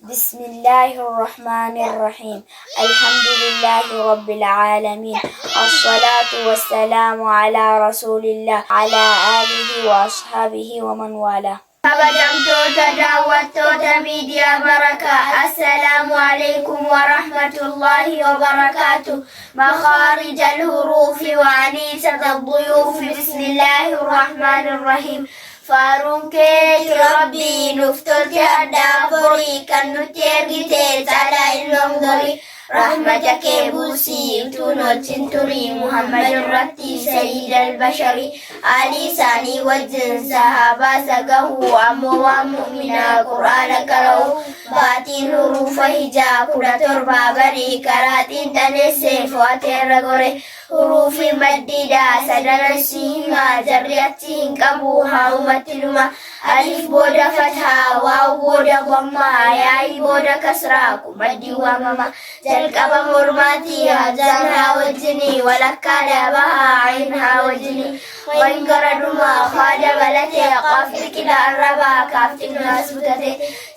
بسم الله الرحمن الرحيم. الحمد لله رب العالمين، الصلاة والسلام على رسول الله على آله وأصحابه ومن والاه. kabajamtoota daawwattoota miidiyaa barakaa assalaamu alaykum warahmatullahi wabarakaatu. makhaarij alhuruufi wa aniisat adduyuufi bismillahi irrahmaani irrahiim. faaruun keeti rabbii nuuf tolte addaa borii kan nutti ergite caalaa illoom dorii. rahmata kee buusii utuu noochin turii muhammad irratti sayyid albashari alii isaanii wajjin sahaabaa sagahuu ammoo waan mu'minaa qur'aana qara'u baatiin huruufa hijaa 17 barii karaatiin dhaneessee fo'ateerra gore huruufi maddiidhaa sadarasii himaa jarri achi hin qabu haa'umatti dhuma alif booda fathaa waaw booda dhammaa yaa'i booda kasraa kumaddii waamama jalqaba mormaatii hajaan haa wajjinii walakkaa dhaabahaa ayin haa wajjinii wayin gara dhumaa haa dabalatee qaafti qila arrabaa kaafti naas butate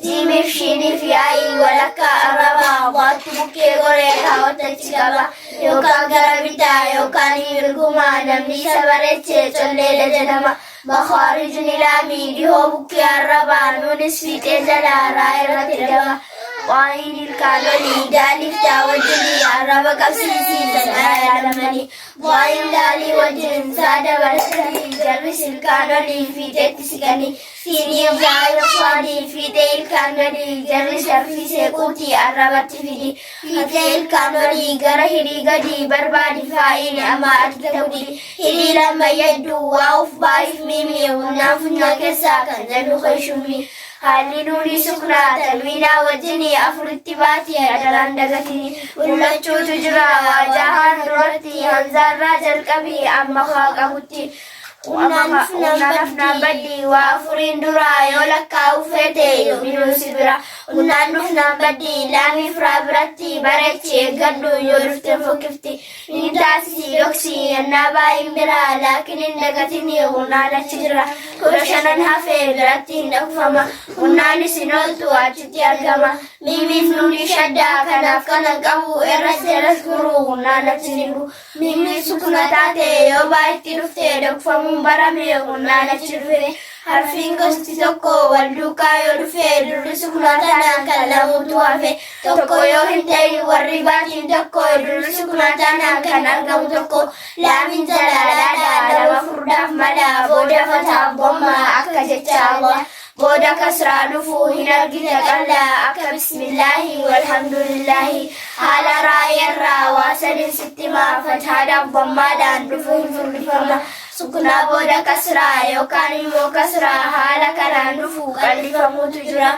jiimiif shiiniif yaa'i walakkaa arrabaa waatti bukkee goree kaawwatachi qaba yookaan gara bitaa yookaan mirgumaa namni isa bareechee colleedha jedhama. makaarijni ilaamii dhihoo bukkee arrabaa nuunis fiixee jalaa raa irratti dhaba. waa'in ilkaanolii daaliif taa wajjinii arraba qabsiisiisan yaadamanii waa'in daalii wajjin saa dabalatanii jarris ilkaanolii fiixeetti siqanii siiniif zaayirfaanii fiixee ilkaanolii jarris harfisee quutii arrabatti fidi fiixee ilkaanolii gara hirii gadii barbaadi faa'iin ama ati ta'udii hirii lama yedduu waa'uuf baay'if miimii hunnaan funyaan keessaa kan jedhu qayshumii haalli nuuni suknaa talwiinaa wajjinii afuritti baatii adalaan dagatini mul'achuutu jira waajahaan duratti hanzaarraa jalqabii amma haa qabutti unaanufnaan baddii waa afuriin duraa yoo lakkaa'u feete yoominuu si bira unaanufnaan baddii laamiif raa biratti bareechi eeggadhu yoo dhufte fokkifti ni taasisii dhoksii yannaa baay'in biraa laakin hin dagatini unaan achi jira 15 hafee biratti hin dhaqfama unaan isin ooltu achitti argama miimiif nuuni shaddaa kanaaf kanan qabu irra seeras guruu unaan achi jiru miimiif sukuna taate yoo baay'itti dhufte dhaqfamu barame unaan achi dhufe harfiin gosti tokko wal duukaa yoo dhufe durri suknaa taanaan kan lamuutu hafe tokko yoo hin ta'in warri baatiin tokko durri suknaa taanaan kan argamu tokko laamin jalaalaadhaa lama furdaaf malaa booda fataaf gommaa akka jecha Allah booda kasraa dhufuu hin argite qallaa akka bismillaahi walhamdulillaahi haala raayarraa waa sadin sittimaa fataadhaaf gommaadhaan dhufuu hin furdifama suknaa booda kasraa yookaan immoo kasraa haala kanaan dhufuu qallifamuutu jira.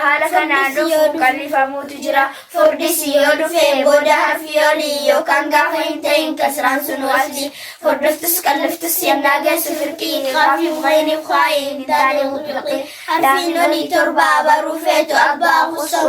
haala kanaan dhufu qallifamuutu jira furdisi yoo dhufe booda harfi olii yookaan gaafa hin ta'in kasraan sun asli furdiftus qalliftus yannaa geessu firqii qaafiif qayniif qaa'iin hin taane mutlaqii harfiin olii torbaa baruu feetu abbaa kusoo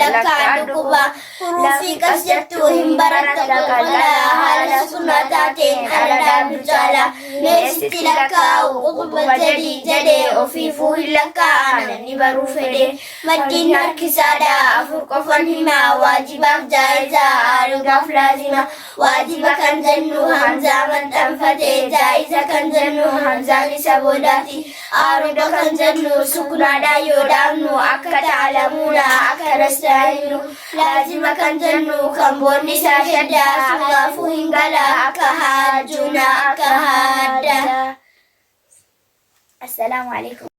lakkaa dhukkubaa huruufii qas jettuu hin baratta qulqullaa haala sunnaa taateen ala dhaabdu caalaa meesitti lakkaa'u qulquba jedhee ofiifuu hin lakkaa'an ni baruu fede maddiin harkisaadha afur qofan himaa waajibaaf jaa'izaa aaluudhaaf laazima waajiba kan jennu hamzaa maxxanfate jaa'iza kan jennu hamzaan isa boodaati aaruudha kan jennu suknaadha yoo dhaabnu akka ta'alamuuna akka nastaa'inu laazima kan jennu kan boonni isaa shaddaa sunaafuu hin gala akka haajuna akka haadda. Assalaamu alaykum.